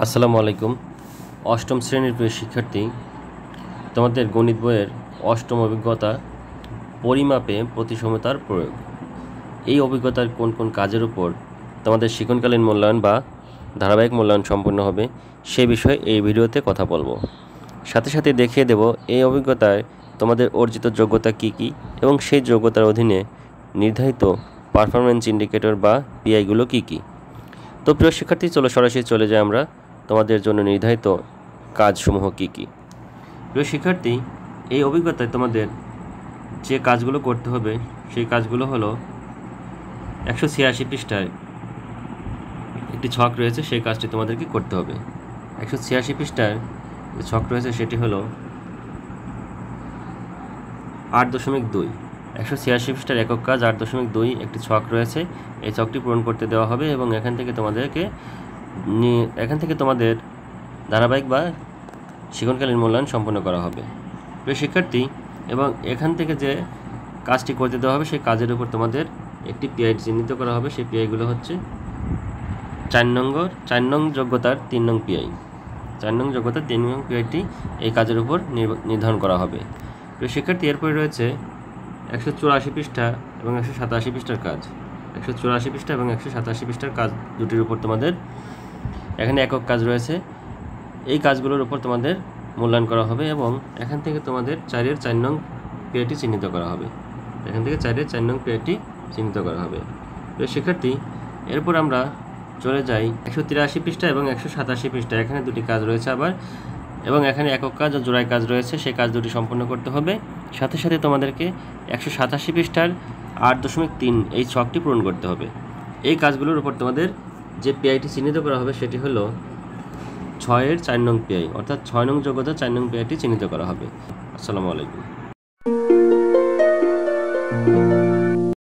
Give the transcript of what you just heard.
আসসালামু আলাইকুম। অষ্টম শ্রেণীর প্রিয় শিক্ষার্থী, তোমাদের গণিত বইয়ের অষ্টম অভিজ্ঞতা পরিমাপে প্রতিসমতার প্রয়োগ। এই অভিজ্ঞতার কোন কোন কাজের উপর তোমাদের শিক্ষণকালীন মূল্যায়ন বা ধারাবাহিক মূল্যায়ন সম্পন্ন হবে সে বিষয়ে এই ভিডিওতে কথা বলবো। সাথে সাথে দেখিয়ে দেব এই অভিজ্ঞতায় তোমাদের অর্জিত যোগ্যতা কী কী এবং সেই যোগ্যতার অধীনে নির্ধারিত পারফরমেন্স ইন্ডিকেটর বা পিআইগুলো কী কী। তো প্রিয় শিক্ষার্থী, সরাসরি চলে যাই আমরা তোমাদের জন্য নির্ধারিত কাজসমূহ কী কী। প্রিয় শিক্ষার্থী, এই অভিজ্ঞতায় তোমাদের যে কাজগুলো করতে হবে সেই কাজগুলো হলো 186 পৃষ্ঠায় একটি ছক রয়েছে, সেই কাজটি তোমাদেরকে করতে হবে। 186 পৃষ্ঠার যে ছক রয়েছে সেটি হলো 8.2। 186 পৃষ্ঠার একক কাজ 8.2 একটি ছক রয়েছে, এই ছকটি পূরণ করতে দেওয়া হবে এবং এখান থেকে তোমাদের ধারাবাহিক বা শিক্ষণকালীন মূল্যায়ন সম্পন্ন করা হবে। প্রিয় শিক্ষার্থী, এবং এখান থেকে যে কাজটি করতে দেওয়া হবে সেই কাজের উপর তোমাদের একটি পিআই চিহ্নিত করা হবে। সেই পিআইগুলো হচ্ছে 4 নং যোগ্যতার 3 নং পিআই। 4 নং যোগ্যতার 3 নং পিআইটি এই কাজের উপর নির্ধারণ করা হবে। প্রিয় শিক্ষার্থী, এরপরে রয়েছে 184 পৃষ্ঠা এবং 187 পৃষ্ঠার কাজ। 184 পৃষ্ঠা এবং 187 পৃষ্ঠার কাজ দুটির উপর তোমাদের এখানে একক কাজ রয়েছে, এই কাজগুলোর উপর তোমাদের মূল্যায়ন করা হবে এবং এখান থেকে তোমাদের 4-এর 4 নং পিআইটি চিহ্নিত করা হবে। এখান থেকে 4-এর 4 নং পিআইটি চিহ্নিত করা হবে। প্রিয় শিক্ষার্থী, এরপর আমরা চলে যাই 183 পৃষ্ঠা এবং 187 পৃষ্ঠা। এখানে দুটি কাজ রয়েছে আবার, এবং এখানে একক কাজ ও জোড়ায় কাজ রয়েছে, সেই কাজ দুটি সম্পন্ন করতে হবে। সাথে সাথে তোমাদেরকে 187 পৃষ্ঠার 8.3 এই ছকটি পূরণ করতে হবে। এই কাজগুলোর উপর তোমাদের যে পিআইটি চিহ্নিত করা হবে সেটি হলো 6-এর 4 নং পিআই, অর্থাৎ 6 নং যোগ্যতা 4 নং পিআইটি চিহ্নিত করা হবে। আসসালামু আলাইকুম।